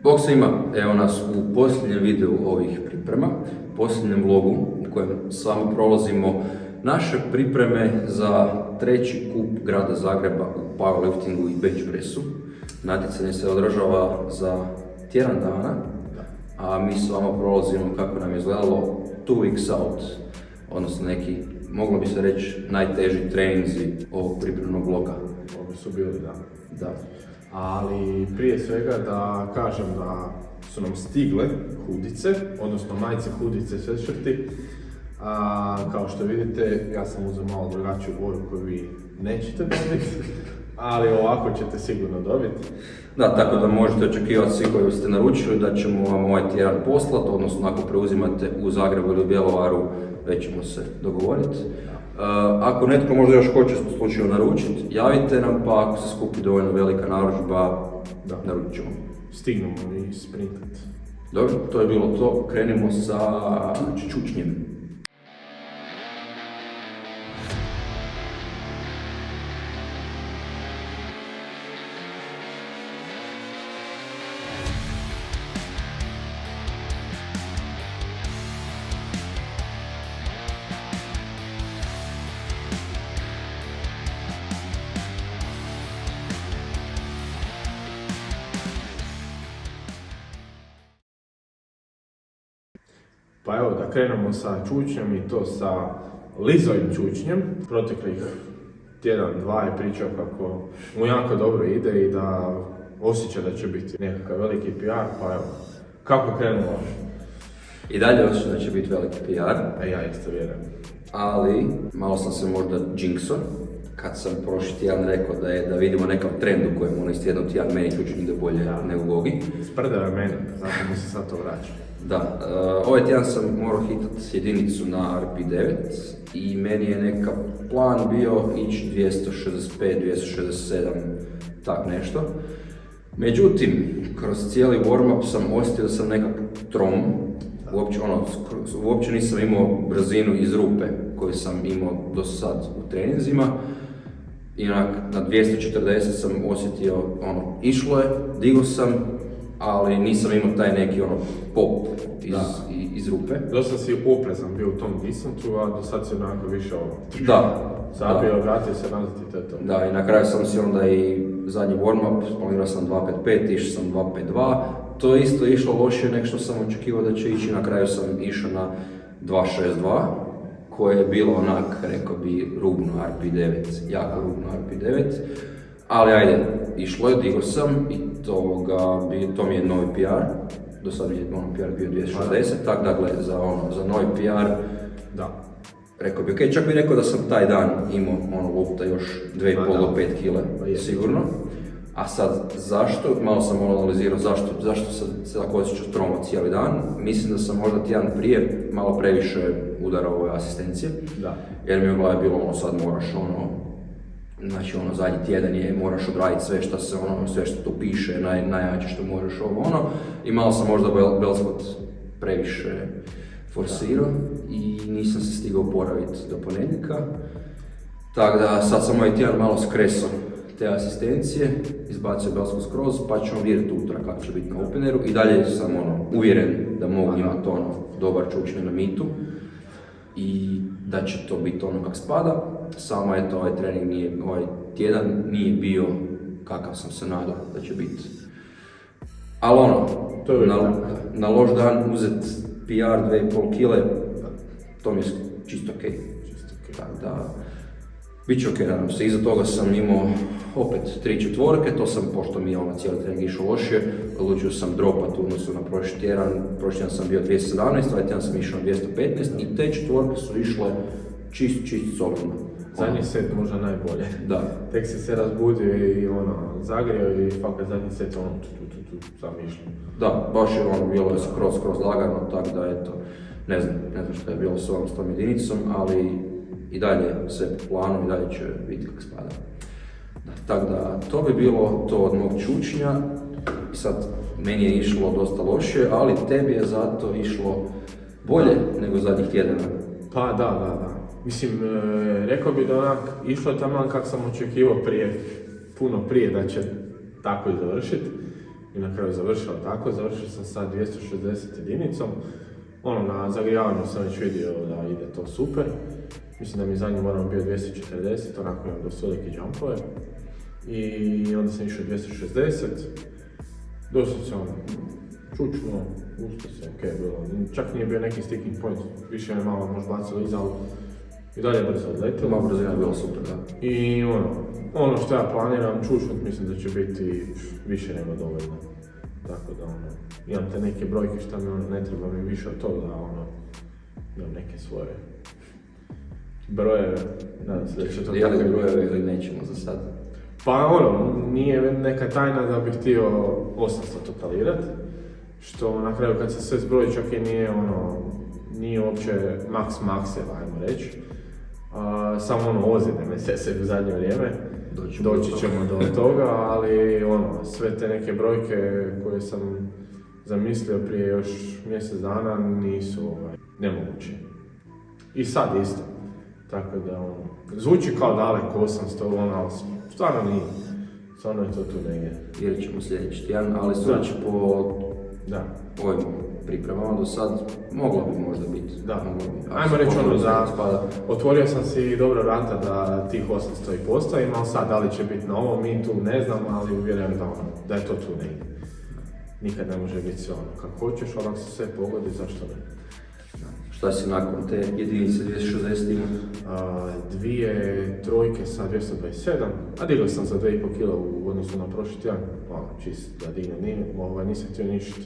Bog svima, evo nas u posljednjem videu ovih priprema, posljednjem vlogu u kojem s vama prolazimo naše pripreme za treći kup grada Zagreba u powerliftingu i bench pressu. Natjecanje se održava za tjedan dana, a mi s vama prolazimo kako nam je izgledalo 2 weeks out, odnosno neki, moglo bi se reći, najteži treninzi ovog pripremnog bloka. Ovo su bili, Da. Ali prije svega da kažem da su nam stigle hudice, odnosno majice hudice sweatshirti. Kao što vidite, ja sam uzeo malo drugačiju boju koju vi nećete dobiti, ali ovako ćete sigurno dobiti. Da, tako da možete očekivati svi koji ste naručili da ćemo vam ovaj tjedan poslati, odnosno ako preuzimate u Zagrebu ili u Bjelovaru, već ćemo se dogovoriti. Ako netko možda još hoće slučajno naručiti, javite nam, pa ako se skupi dovoljno velika narudžba, naručit ćemo. Stignemo i sprintati. Dobro, to je bilo to. Krenimo sa čučnjem. Pa evo da krenemo sa čučnjem i to sa Lizovim čučnjem. Proteklih tjedan, dva je pričao kako mu jako dobro ide i da osjeća da će biti nekakav veliki PR, pa evo, kako je krenulo? I dalje osjećam da će biti veliki PR. Ja isto vjerujem. Ali malo sam se možda jinxo kad sam prošli tjedan rekao da vidimo nekav trend u kojem ono iz tjednog tjedan meni čučnji ide bolje nego Gogi. Sprdava mene, zato mi se sad to vraća. Da, ovaj tjedan sam morao hitati jedinicu na RP9 i meni je neka plan bio ići 265, 267, tak nešto. Međutim, kroz cijeli warm-up sam osjetio da sam nekak trom, uopće nisam imao brzinu iz rupe koju sam imao do sad u treninzima. I na 240 sam osjetio, išlo je, digao sam, ali nisam imao taj neki pop iz rupe. Dosta si oprezan bio u tom distantu, a do sad si onako više zabio, vratio se nazad i to je to. Da, i na kraju sam si onda i zadnji warm-up, planirao sam 2.55, išao sam 2.52. To je isto išlo lošije nego što sam očekivao da će ići, na kraju sam išao na 2.62, koje je bilo onak, rekao bi, rubno RP9, jako rubno RP9. Ali ajde, išlo je, digao sam i to mi je novi PR. Do sad mi je PR bio 260, tako da gled, za novi PR, rekao bi, ok, čak bi rekao da sam taj dan imao lufta još 2,5 do 5 kg, sigurno. A sad, zašto? Malo sam analizirao zašto sam se tako osjećao tromo cijeli dan. Mislim da sam možda tjedan prije malo previše udarao ove asistencije. Jer mi u glavi bilo sad moraš znači zadnji tjedan je moraš odraditi sve što tu piše, najjače što moraš i malo sam možda Belspot previše forsirao i nisam se stigao oporaviti do ponedjeljka. Tako da sad sam ovaj tjedan malo skresao te asistencije, izbacio Belspot skroz, pa ćemo vidjeti utra kako će biti na openeru i dalje sam uvjeren da mogu imati dobar čučnje na mitu i da će to biti kak spada. Samo eto, ovaj trening ovaj tjedan nije bio kakav sam se nadao da će biti. Ali na loš dan uzet PR 2,5 kg, to mi je čisto ok. Tako da, bit će ok, nadam se. Iza toga sam imao opet 3/4, to sam, pošto mi je cijeli trening išao lošije, odlučio sam dropat u odnosu na prošli tjedan sam bio 217, ovaj tjedan sam išao na 215 i te četvorke su išle čist solidno. Zadnji set možda najbolje. Da. Tek si se razbudio i zagrio i fakat zadnji set sam išlo. Da, baš je bilo je skroz lagano, tako da eto, ne znam što je bilo s tom jedinicom, ali i dalje sve po planu i dalje će biti kako spada. Tako da, to bi bilo to od mog čučnja. I sad, meni je išlo dosta lošije, ali tebi je zato išlo bolje nego zadnjih tjedana. Pa da. Mislim, rekao bi da išlo je taman kako sam očekivao puno prije da će tako i završiti. i na kraju završila tako. Završio sam sa 260 jedinicom. Na zagrijavanju sam već vidio da ide to super. Mislim da mi zadnji moram bio 240, onako imam dosta velike jumpove. I onda sam išao 260. Dosta se čučno, usto se, bilo. Čak nije bio neki sticking point, više me malo možda bacilo iza, ali i dalje brzo odletilo. Malo brzo je bilo super, da. I ono što ja planiram, čučnut mislim da će biti više nego dovoljno. Tako da imam te neke brojke što mi ne treba mi više od toga, imam neke svoje brojeve, nadam se da će to tako biti. Brojeve ili nećemo za sad? Pa nije neka tajna da bih htio 800 totalirat, što na kraju kad se sve zbroji čak i nije uopće makseva, ajmo reći. Samo ozljede me se u zadnje vrijeme, doći ćemo do toga, ali sve te neke brojke koje sam zamislio prije još mjesec dana nisu nemoguće. I sad isto. Tako da zvuči kao daleko 800, ali stvarno nije. Stvarno je to tu negdje. Vidjet ćemo sljedeći tjedan, ali sudeći po ovim pripremama do sad, moglo bi možda biti. Da, ajmo reći otvorio sam si dobro vrata da tih 800 i postavim, ali sad da li će biti na ovom tu ne znam, ali uvjerujem da je to tu negdje. Nikad ne može biti sve kako hoćeš, ali ako se sve pogodi, zašto ne? Šta si nakon te jedinice 260 imao? Dvije trojke sa 227, a digao sam za 2,5 kg u odnosu na prošli tjedan. Čisto da dignem, nisam htio ništa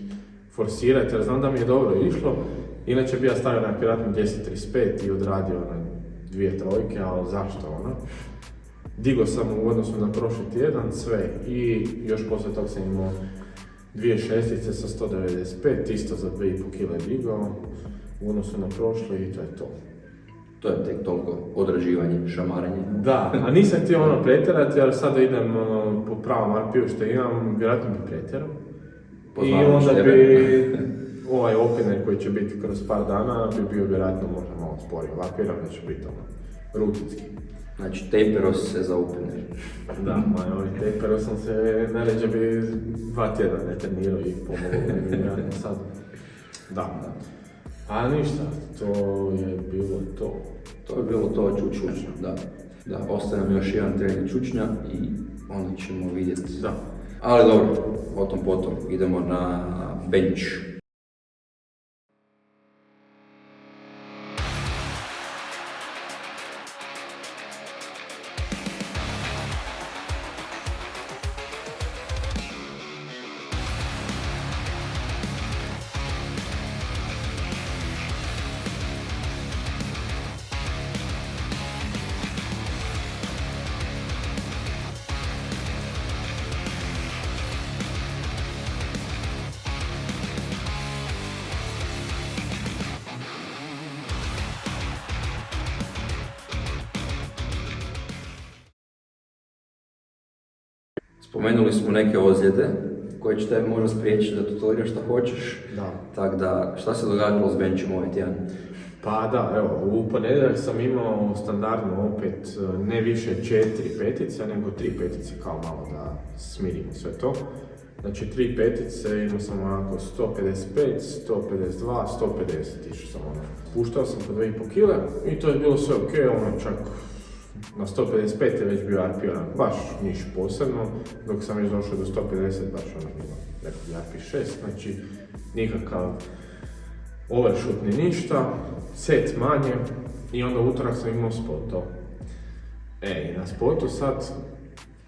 forsirati jer znam da mi je dobro išlo. Inače bi ja stavio na vjerojatno 10.35 i odradio dvije trojke, ali zašto Digao sam u odnosu na prošli tjedan sve i još poslije toga sam imao dvije šestice sa 195, isto za 2,5 kg digao u odnosu na prošle i to je to. To je tek toliko odrađivanje, šamarenje. Da, a nisam htio pretjerati jer sada idem po pravom RP-u što imam, vjerojatno bi pretjerao. I onda bi ovaj opener koji će biti kroz par dana bi bio vjerojatno možda malo sporiji. Ovako vjerojatno će biti rutinski. Znači tapero se za opener. Da, tapero sam se, najređe bi 2 tjedna ne trenirao i pomogao mi vjerojatno sad. Da. A ništa, to je bilo to. To je bilo to čučnja, da. Ostaje nam još jedan trening čučnja i onda ćemo vidjeti. Da. Ali dobro, o tom potom idemo na bench. Spomenuli smo neke ozljede koje će te možda spriječiti da totaliraš šta hoćeš. Da. Tako da, šta se događalo s benchom ovaj tjedan? Pa da, evo, u ponedjeljak sam imao standardno opet ne više 4 petice, nego 3 petice kao malo da smirimo sve to. Znači 3 petice, imao sam onako 155, 152, 150 išao sam Puštao sam po 2,5 kg i to je bilo sve ok, čak na 155 je već bio RP baš niš posebno, dok sam već došao do 150 baš bilo RP 6, znači nikakav overshoot ni ništa, set manje i onda utorak sam imao spot. I na spotu sad,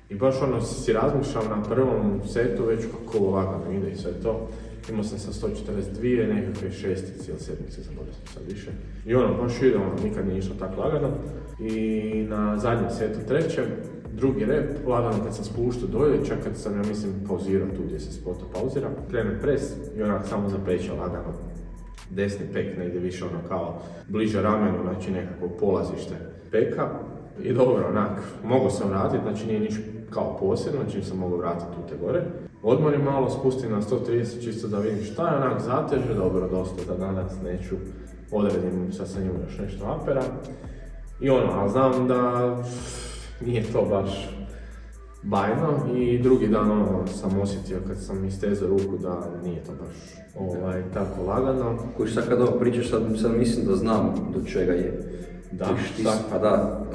i baš si razmišljam na prvom setu već kako lagano ide i sve to. Imao sam sa 142, nekakve šestice ili sedmice, zaboravio sam sad više. I baš ide, nikad nije išlo tako lagano. I na zadnjem setu, trećem, drugi rep, lagano kad sam spuštao dolje, čak kad sam, ja mislim, pauzirao tu gdje se spota pauzira, krene pres i samo zapreća lagano. Desni pek negdje više kao bliže ramenu, znači nekako polazište peka. I dobro, mogu sam vratiti, znači nije niš kao posebno, čim sam mogu vratiti tu te gore. Odmorim malo, spustim na 130 čisto da vidim šta je zateže, dobro, dosta da danas neću, odredim sad sa njim još nešto apera. I ali znam da nije to baš bajno i drugi dan ono sam osjetio kad sam istezao ruku da nije to baš tako lagano. Koji sad kad ovo pričaš, sad mislim da znam do čega je. Da, Pa da,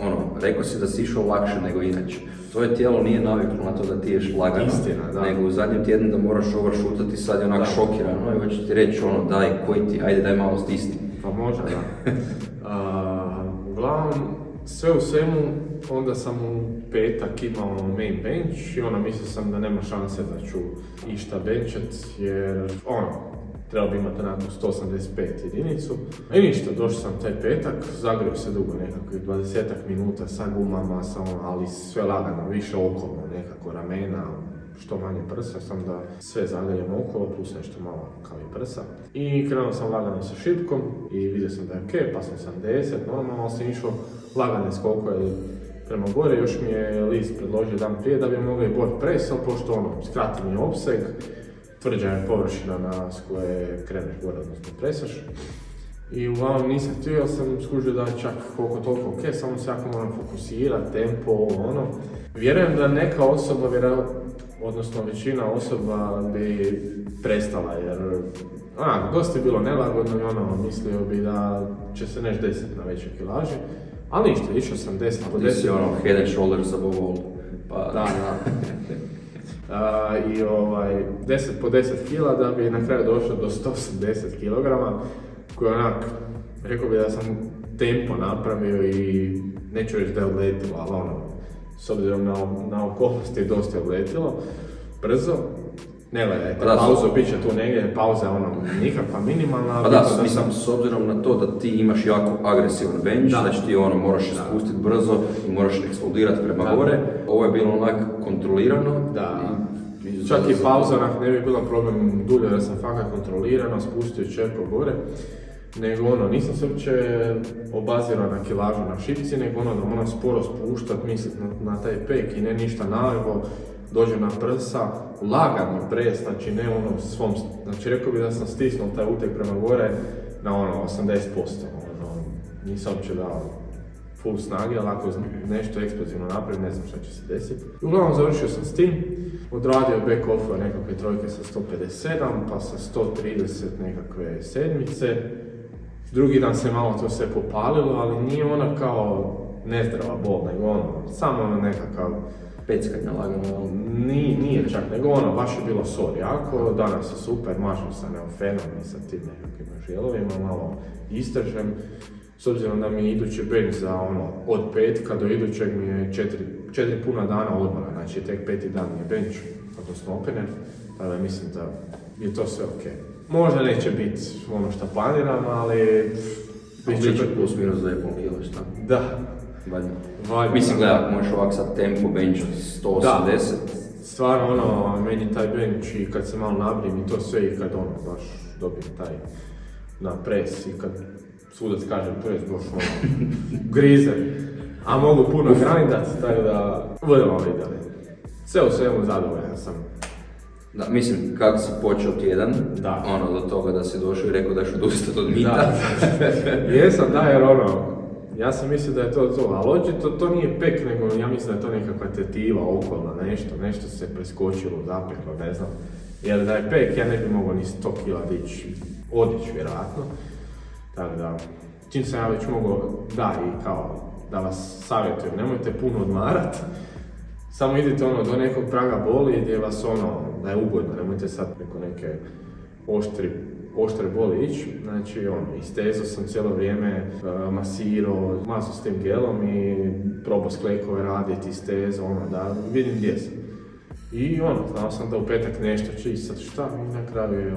rekao si da si išao lakše nego inače. Tvoje tijelo nije naviklo na to da ti ješ lagano, istina, da. nego u zadnjem tjednu da moraš overshootati, sad je onak šokirano i hoće ti reći daj, koji ti, ajde daj malo stisni. Pa možda, da. Uglavnom, sve u svemu, onda sam u petak imao main bench i mislio sam da nema šanse da ću išta benchat, jer trebao bi imati onako 185 jedinicu. I ništa, došao sam taj petak, zagrio se dugo, nekakvih 20 minuta sa gumama, ali sve lagano, više okolo, nekako ramena, što manje prsa, sam da sve zagrijem okolo, plus nešto malo kao i prsa. I krenuo sam lagano sa šipkom i vidio sam da je ok, pa sam 70, normalno sam išao lagane skokove prema gore, još mi je Liz predložio dan prije da bi mogli board press, ali pošto skrati mi opseg, tvrđa je površina s koje kreneš gore, odnosno presaš. I uglavnom nisam htio, jer sam skužio da čak koliko toliko ok, samo se jako moram fokusirati, tempo, Vjerujem da neka osoba, odnosno većina osoba bi prestala, jer dosta je bilo nelagodno i mislio bi da će se nešto desiti na većoj kilaži. Ali ništa, išao sam 10 po 10. Ti si head and shoulders above all. Pa da. I 10 po 10 kila da bi na kraju došao do 180 kg, koji rekao bi da sam tempo napravio i neću reći da je odletilo, ali s obzirom na okolnosti dosta je odletilo, brzo. Ne gledajte, pauzu bit će tu negdje, pauza je nikakva minimalna. Pa da, mislim, s obzirom na to da ti imaš jako agresivan bench, znači ti moraš spustiti brzo i moraš eksplodirati prema gore. Ovo je bilo kontrolirano. Da. Čak i pauza ne bi bila problem dulje, jer sam fakat kontrolirano spustio čepko gore. Nego nisam se uopće obazirao na kilažu na šipci, nego da moram sporo spuštat, misliti na taj pek i ne ništa nalivo, dođe na prsa, lagano pres, znači ne svom, znači rekao bi da sam stisnuo taj utek prema gore na 80%, nisam uopće dao full snage, ali ako nešto eksplozivno napravim, ne znam šta će se desiti. Uglavnom završio sam s tim, odradio back-off nekakve trojke sa 157, pa sa 130 nekakve sedmice. Drugi dan se malo to sve popalilo, ali nije kao nezdrava bol, nego samo nekakav peckanja lagano. Nije čak, nego baš je bilo sor jako, danas je super, mažem sa neofenom i sa tim nekakvim želovima, malo istržem. S obzirom da mi je idući bench za od petka do idućeg mi je 4 puna dana odmora, znači tek 5. dan je bench, odnosno opener, tada mislim da je to sve ok. Možda neće biti što planiram, ali bit će plus minus 2,5 kg, šta? Da. Valjda. Mislim, gledaj, možeš ovak sad tempo bench od 180. Da, stvarno meni taj bench i kad se malo nabrijem i to sve i kad baš dobijem taj na pres i kad sudac kaže pres baš grize, a mogu puno grindat, tako da budemo vidjeli. Sve u svemu zadovoljan sam. Da, mislim, kako si počeo tjedan, do toga da si došao i rekao da ću odustati od mita. Jesam, da, jer ja sam mislio da je to, ali očito to nije pek, nego ja mislim da je to nekakva tetiva okolna, nešto se preskočilo, zapeklo, ne znam. Jer da je pek, ja ne bi mogao ni 100 kila odići vjerojatno. Tako da, čim sam ja već mogao, da vas savjetujem, nemojte puno odmarat. Samo idite do nekog praga boli gdje vas da je ugodno, nemojte sad preko neke oštre boli ići. Znači istezao sam cijelo vrijeme, masirao, maso s tim gelom i probao sklekove raditi, istezao, da vidim gdje sam. I znao sam da u petak nešto će i sad šta, i na kraju je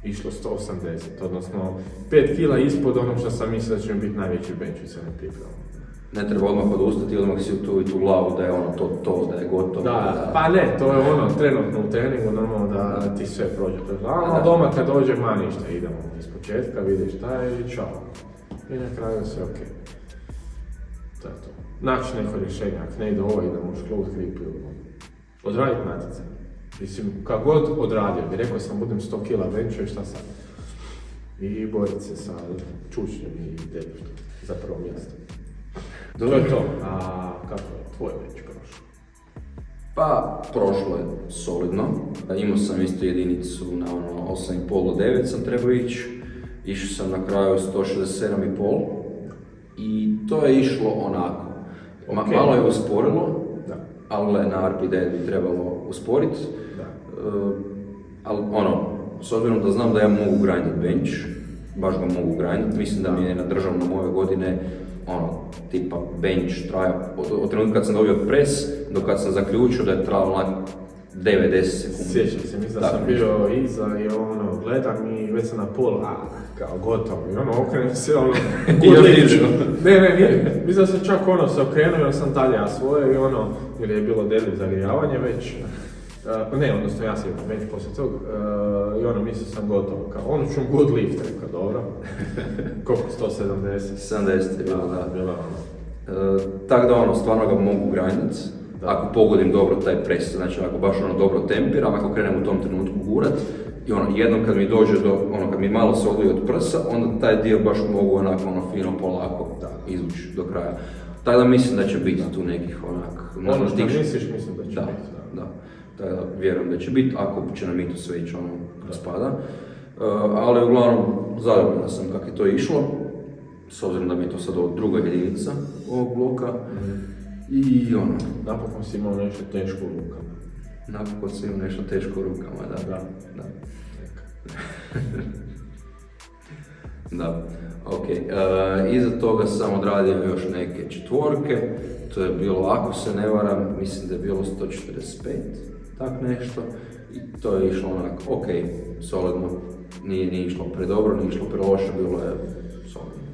išlo 180, odnosno 5 kila ispod onog što sam mislio da će mi biti najveći bench u cijelom pripremu. Ne treba odmah odustati, odmah si u glavu da je da je gotovo. Da, pa ne, to je trenutno u treningu, normalno da ti sve prođe pred glavom, a doma kad dođe, ništa, idemo iz početka, vidiš šta je i čao. I na kraju sve ok. To je to. Naći neko rješenje, ako ne ide ovo, idemo u školu, gripu ili odraditi natjecanje. Mislim, kako god odradio bi, rekao sam budem 100 kila benča i šta sad? I boriti se sa čučnjem i debljuštom za prvo mjesto. To je to. A kako je tvoj bench prošao? Pa, prošlo je solidno. Imao sam isto jedinicu na 8,5 do 9 sam trebao ići. Išao sam na kraju 167,5 i to je išlo onako. Okay. Malo je usporilo, Da. ali na RP9 bi trebalo usporiti. Ali s obzirom da znam da ja mogu grindati bench, baš ga mogu grindati, mislim da mi je nadržao na moje godine tipa bench traja, od trenutka kad sam dobio pres do kad sam zaključio da je trajalo 9-10 sekundi. Sjećam se, mislim da sam bio iza i gledam i već sam na pola, kao gotovo, i okrenem se, nije, mislim da sam čak se okrenuo jer sam dalje svoje i jer je bilo deadlift zagrijavanje već, odnosno ja sam već poslije tog, i mislio sam gotovo, kao ću good lift, rekao, dobro, koliko, 170? 70 je bilo, da. Tako da stvarno ga mogu grindati. Ako pogodim dobro taj pres, znači ako baš dobro tempiram, ako krenem u tom trenutku gurat i jednom kad mi dođe do, kad mi malo se odvoji od prsa, onda taj dio baš mogu fino polako izvući do kraja. Tako da mislim da će biti tu nekih što misliš, mislim da će biti. Da. Tako da vjerujem da će biti, ako će nam i to sve ići raspada. Ali uglavnom, zadovoljan sam kako je to išlo, s obzirom da mi je to sad druga jedinica ovog bloka. I napokon si imao nešto teško u rukama. Napokon si imao nešto teško u rukama, da. Da, ok. Iza toga sam odradio još neke četvorke, to je bilo, ako se ne varam, mislim da je bilo 145, tak nešto. I to je išlo ok, solidno, nije išlo predobro, nije išlo preloše, bilo je solidno.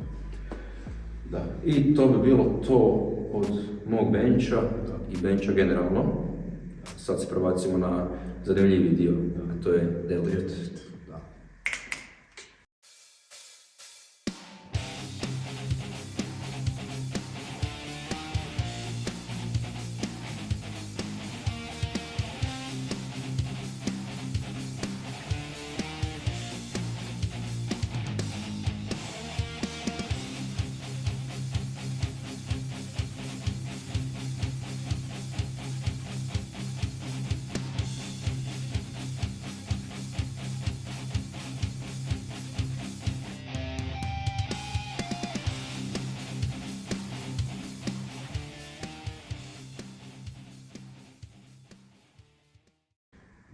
Da, i to bi bilo to od mog bencha i bencha generalno. Sad se prebacimo na zanimljivi dio, a to je deadlift.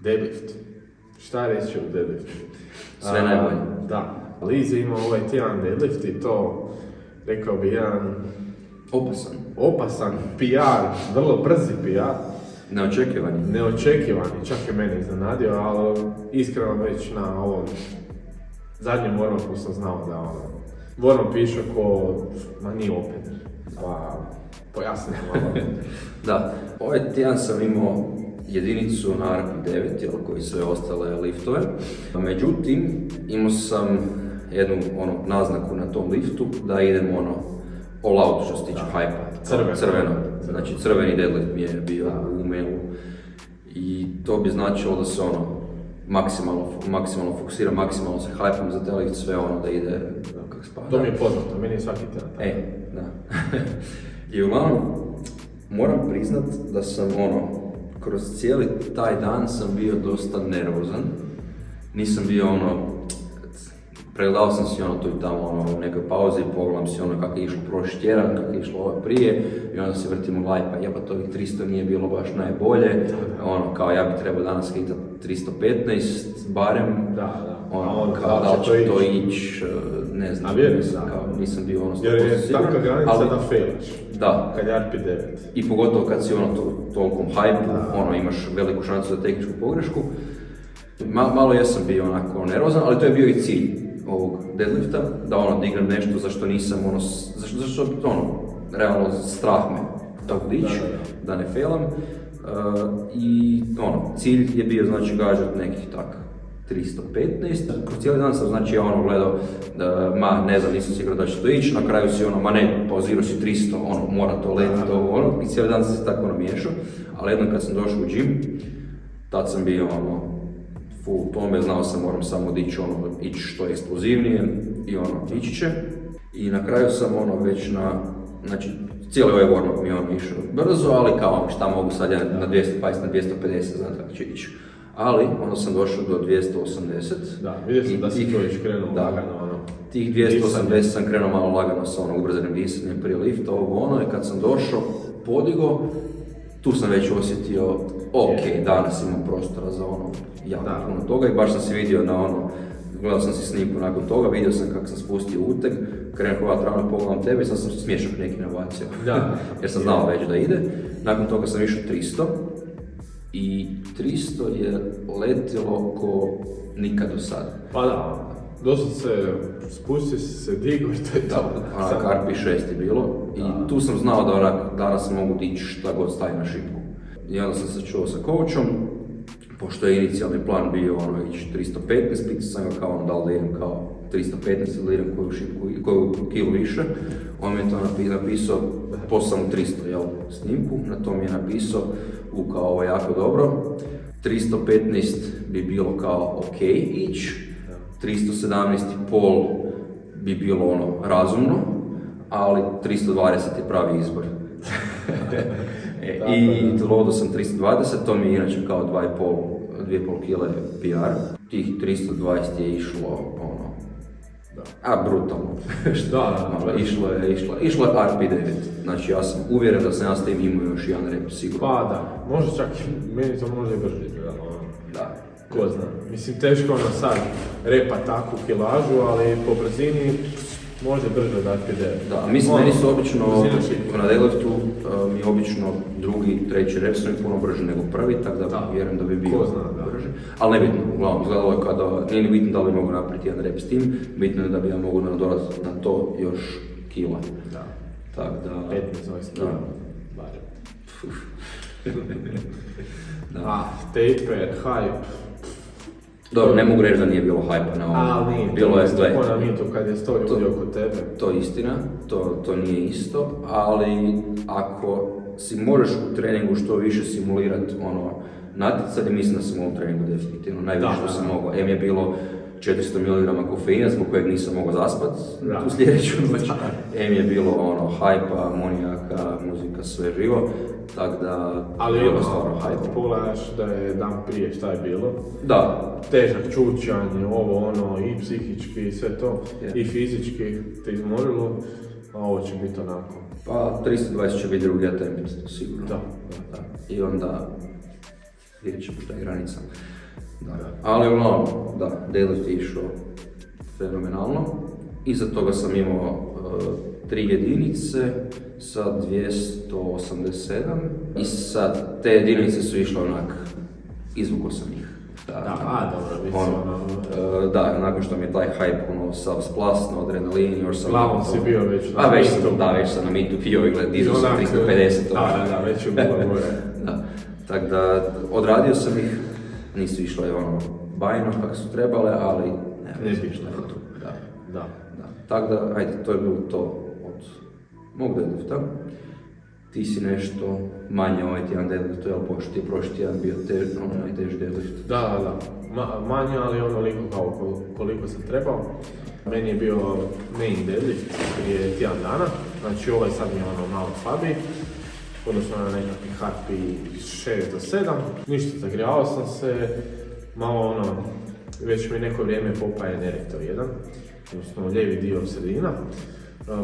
Deadlift. Šta reći o deadliftu? Sve najbolje. Da. Liz je imao ovaj tjedan deadlift i to, rekao bi, jedan opasan PR, vrlo brzi PR. Neočekivani, čak je mene iznenadio, ali iskreno već na ovom zadnjem warm-upu sam znao da warm-up piše nije opet. Pa pojasnim malo. Da, ovaj tjedan sam imao jedinicu na RP9, koji sve ostale liftove. Međutim, imao sam jednu naznaku na tom liftu da idem all out što se tiče hype-a. Crveno. Znači crveni deadlift mi je bio u mailu. I to bi značilo da se maksimalno fokusiram, maksimalno se hype-am za taj lift, sve da ide kako spada. To mi je poznato, meni je svaki tjedan. Da. I uglavnom, moram priznat da sam kroz cijeli taj dan sam bio dosta nervozan. Nisam bio pregledao sam si tu i tamo u nekoj pauzi, pogledam si kako je išlo prošli tjedan, kako je išlo ovo prije i onda se vrtim u live, pa to ovih 300 nije bilo baš najbolje, kao ja bi trebao danas hitati 315 barem, kao da li će to ići, ne znam, nisam bio 100% siguran. Jer je taka granica da failaš, kad je RP9. I pogotovo kad si tolikom hype-u, imaš veliku šansu za tehničku pogrešku. Malo jesam bio nervozan, ali to je bio i cilj ovog deadlifta, da dignem nešto za što nisam, zašto realno strah me tako dići, da ne failam. I cilj je bio znači gađat nekih tak 315. Kroz cijeli dan sam znači gledao, ne znam, nisam siguran da će to ići, na kraju si pauzirao si 300, mora to letiti, i cijeli dan sam se tako namiješao, ali jednom kad sam došao u gym, tad sam bio full tome, znao sam moram samo dići ići što eksplozivnije i ići će. I na kraju sam već znači cijeli ovaj warm-up mi on išao brzo, ali kao šta mogu sad ja na 220, na 250, znate kako će ići. Ali onda sam došao do 280. Da, vidio sam da si to već krenuo lagano, ono. Tih 280 sam krenuo malo lagano sa onog ubrzanim disanjem prije lifta, i kad sam došao, podigo, tu sam već osjetio, ok, danas imam prostora za ono jako puno toga i baš sam se vidio na ono, gledao sam si snimku nakon toga, vidio sam kako sam spustio uteg, krenuo hovat ravno, pogledam tebe i sad sam smiješak neki nabacio, jer sam znao već da ide. Nakon toga sam išao 300 i 300 je letilo ko nikad do sada. Pa da, dosta se spustio se digo i to je to. Onak RP6 je bilo i tu sam znao da onak danas mogu dići šta god staje na šipku. I onda sam se čuo sa coachom, pošto je inicijalni plan bio ono ići 315, pitao sam ga kao ono da li da idem kao 315 ili da idem koju kilu više. On mi je to napisao, poslao sam mu 300 jel, snimku, na to mi je napisao kao ovo jako dobro. 315 bi bilo kao ok ići, 317,5 bi bilo ono razumno, ali 320 je pravi izbor. I lodo sam 320, to mi je inače kao 2,5 kg PR. Tih 320 je išlo ono, brutalno. Išlo je RP9, znači ja sam uvjeren da sam ja s tim imao još jedan rep sigurno. Pa da, možda čak meni to može i brže izgledalo. Da. Ko zna, mislim teško ono sad repa takvu kilažu, ali po brzini može brže da RP9. Da, mislim meni su obično, na deadliftu mi obično drugi, treći rep su mi puno brže nego prvi, tako da vjerujem da bi bio brže. Ali nebitno, uglavnom, izgledalo je kada, nije ni bitno da li mogu napraviti jedan rep s tim, bitno je da bi ja mogu nadodati na to još kila. Da. Tako da... 15-20 kila, barem. Taper, hype. Dobro, ne mogu reći da nije bilo hype na ovom. Bilo je sve. Na mitu kad je 100 ljudi oko tebe. To je istina, to nije isto, ali ako si možeš u treningu što više simulirati ono natjecanje, mislim da sam u ovom treningu definitivno najviše što sam mogao. M je bilo 400 mg kofeina zbog kojeg nisam mogao zaspat tu sljedeću noć. M je bilo ono hajpa, amonijaka, muzika, sve živo. Tako da, ali bilo stvarno hajpa. Ako pogledaš da je dan prije šta je bilo, težak čučanj, ovo ono, i psihički, sve to, i fizički te izmorilo, a ovo će biti onako. Pa 320 će biti drugi attempt, sigurno. Da. I onda vidjet ćemo šta je granica. Ali uglavnom, deadlift je išao fenomenalno. Iza toga sam imao 3 jedinice sa 287 i sad te jedinice su išle onak, izvukao sam ih. Dobro, mislim nakon što mi je taj hype ono sav splasno, adrenalin, još sam... Glavom si bio već na već sam na mitu pio i dizao sam 350. Već je bilo gore. Tako da, odradio sam ih, nisu išle ono bajno kako su trebale, ali ne bi išle. Tako da, ajde, to je bilo to od mog deadlifta. Ti si nešto manje ovaj tjedan deadlift, jel pošto ti je prošli tjedan bio najteži deadlift? Da. Manje, ali onoliko kao koliko sam trebao. Meni je bio main deadlift prije tjedan dana, znači ovaj sad mi je ono malo slabiji. Odnosno na nekakvih harpi 6 do 7. Ništa, zagrijavao sam se, malo ono, već mi neko vrijeme popaje erektor jedan, odnosno lijevi dio sredina,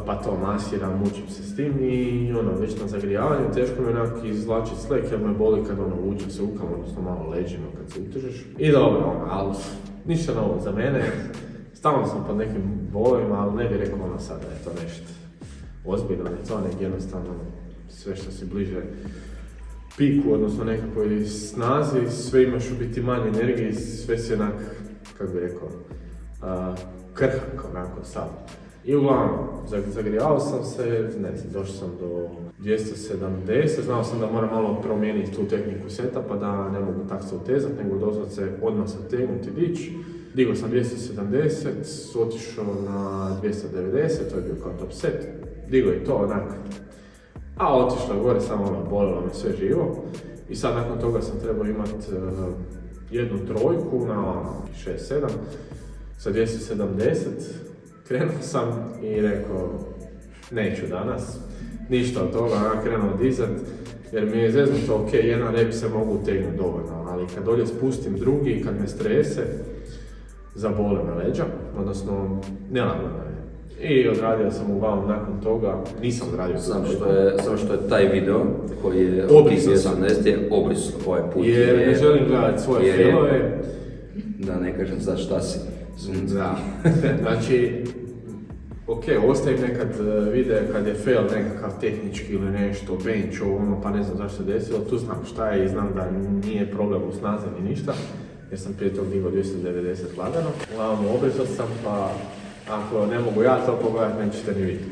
pa to masiram, mučim se s tim i ono, već na zagrijavanju teško mi je onak izvlačiti slek jer me boli kad ono vučem se ukam, odnosno malo leđima kad se utežeš. I dobro, ali ništa novo za mene, stalno sam pod nekim bolovima, ali ne bih rekao ono sad da je to nešto ozbiljno, ne to nek jednostavno sve što si bliže piku, odnosno nekakvoj snazi, sve imaš u biti manje energije, sve si onak, kako bi rekao, krhak onako sad. I uglavnom, zagrijao sam se, došao sam do 270, znao sam da moram malo promijeniti tu tehniku setupa, da ne mogu tako se utezati, nego dozvat se odmah se tegnuti i dići. Digao sam 270, otišao na 290, to je bio kao top set, digao je to onak. A otišla gore, samo ono, bolilo me sve živo. I sad nakon toga sam trebao imati jednu trojku na 6-7 sa 270. Krenuo sam i rekao, neću danas, ništa od toga, ja krenuo dizat, jer mi je zeznuto, ok, jedan rep se mogu utegnuti dovoljno, ali kad dolje spustim drugi, kad me strese, zabole me leđa, odnosno nelagodno je. I odradio sam uglavnom nakon toga, nisam odradio Samo što je taj video koji je Obrisao od sam. 80 je obrisao ovaj put. jer ne želim gledati svoje jer je- filove. Da ne kažem sad šta si. Da, znači, ok, ostavim nekad videe kad je fail nekakav tehnički ili nešto, bench, ovo ono, pa ne znam zašto se desilo, tu znam šta je i znam da nije problem u snazi ni ništa, jer sam prije tog digao 290 lagano. Uglavnom obrisao sam, pa ako ne mogu ja to pogledat, nećete ni vidjeti.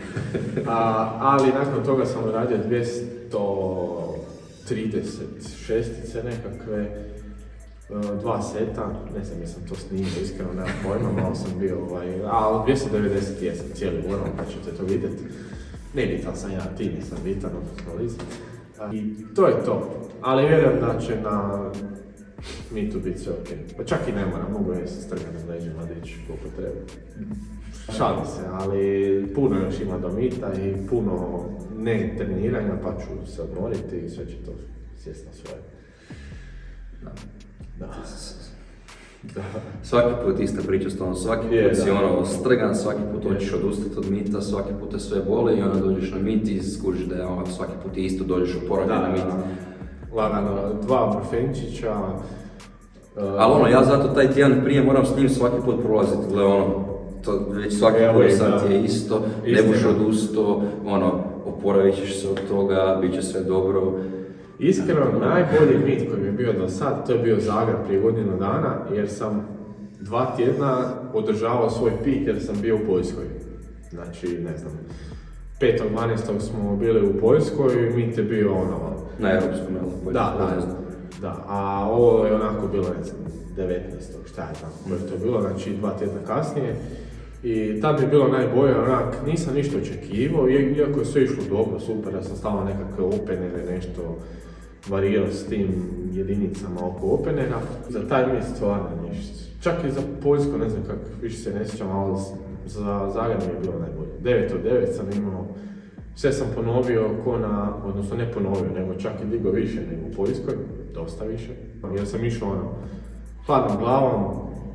Ali nakon toga sam uradio 236 nekakve, 2 seta, ne znam jesam to snimio, iskreno nemam pojma, malo sam bio ali 290 jesam cijeli moram, pa ćete to vidjeti. Ne bitan sam ja, ti nisam bitan, odnosno Liz. I to je to, ali vjerujem da će na Mitu biti sve ok. Pa čak i ne moram, mogu je se strganim leđima dići koliko treba. Šalim se, ali puno još ima do Mita i puno ne treniranja, pa ću se odmoriti i sve će to sjesti na svoje. Da. Da. Da. Svaki put ista priča s tom, svaki put si ono strgan, svaki put hoćeš odustati od Mita, svaki put te sve boli i onda dođeš na Mit i skužiš da je ono svaki put isto dođeš u poravlje na Mit. Lagano, 2 brofenčića. Ali ono, ja zato taj tjedan prije moram s njim svaki put prolaziti, gle ono, to već svaki put sad je isto, ne buš odustao, ono, oporavit ćeš se od toga, bit će sve dobro. Iskreno, najbolji mit koji mi je bio do sad, to je bio Zagreb prije godinu dana, jer sam 2 tjedna održavao svoj pik jer sam bio u Poljskoj. Znači, ne znam, 5.12. smo bili u Poljskoj i mit je bio ono... Na europskom, jel? Da, a ovo je onako bilo, ne znam, 19. šta je znam, koje je to bilo, znači 2 tjedna kasnije. I tad mi je bilo najbolje, onak, nisam ništa očekivao, iako je sve išlo dobro, super, ja sam stalno nekakve openere, nešto varirao s tim jedinicama oko openera. Za taj mi je stvarno ništa. Čak i za Poljsku, ne znam kako, više se ne sjećam, ali za Zagreb mi je bilo najbolje. 9 od 9 sam imao, sve sam ponovio odnosno ne ponovio, nego čak i digao više nego u Poljskoj, dosta više. Jer sam išao ono, hladnom glavom,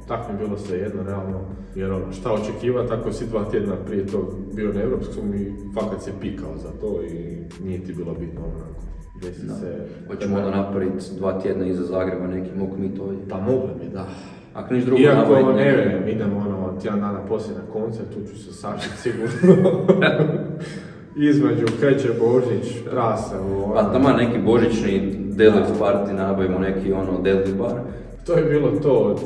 tako mi je bilo sve jedno realno, jer ono, šta očekivati ako si 2 tjedna prije tog bio na europskom i fakat se pikao za to i nije ti bilo bitno onako. Hoćemo da napraviti 2 tjedna iza Zagreba neki mock meet ovdje. Pa mogli bi, da. Ako niš drugo iako napraviti ne neki... vjerujem, idem ono, tjedan dana poslije na koncert, tu ću se sašiti sigurno. Između kreće Božić, rase, Pa tamo neki božićni deadlift party, nabavimo neki ono deadlift bar. To je bilo to od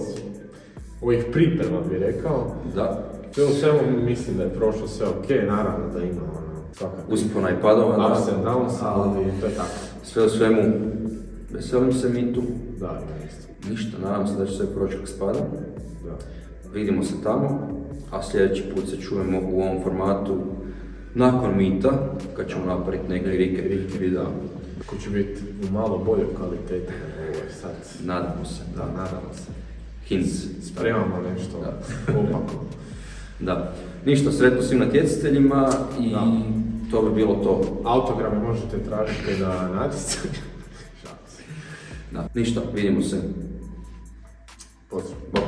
ovih priprema bi rekao. Da. Sve u svemu mislim da je prošlo sve ok, naravno da ima ono svakako Uspona i padova, ups and downs, ali to je tako. Sve u svemu, veselim se mi tu. Da, ima isto. Ništa, nadam se da će sve proći kako spada. Da. Vidimo se tamo, a sljedeći put se čujemo u ovom formatu nakon Mita, kad ćemo napraviti neki recap video. Ko će biti u malo boljoj kvaliteti nego ovo sad. Nadamo se. Da, nadamo se. Hints. Spremamo nešto opako. Da. Ništa, sretno svim natjecateljima i to bi bilo to. Autograme možete tražiti na natjecanju. Da. Ništa, vidimo se. Pozdrav. Bok.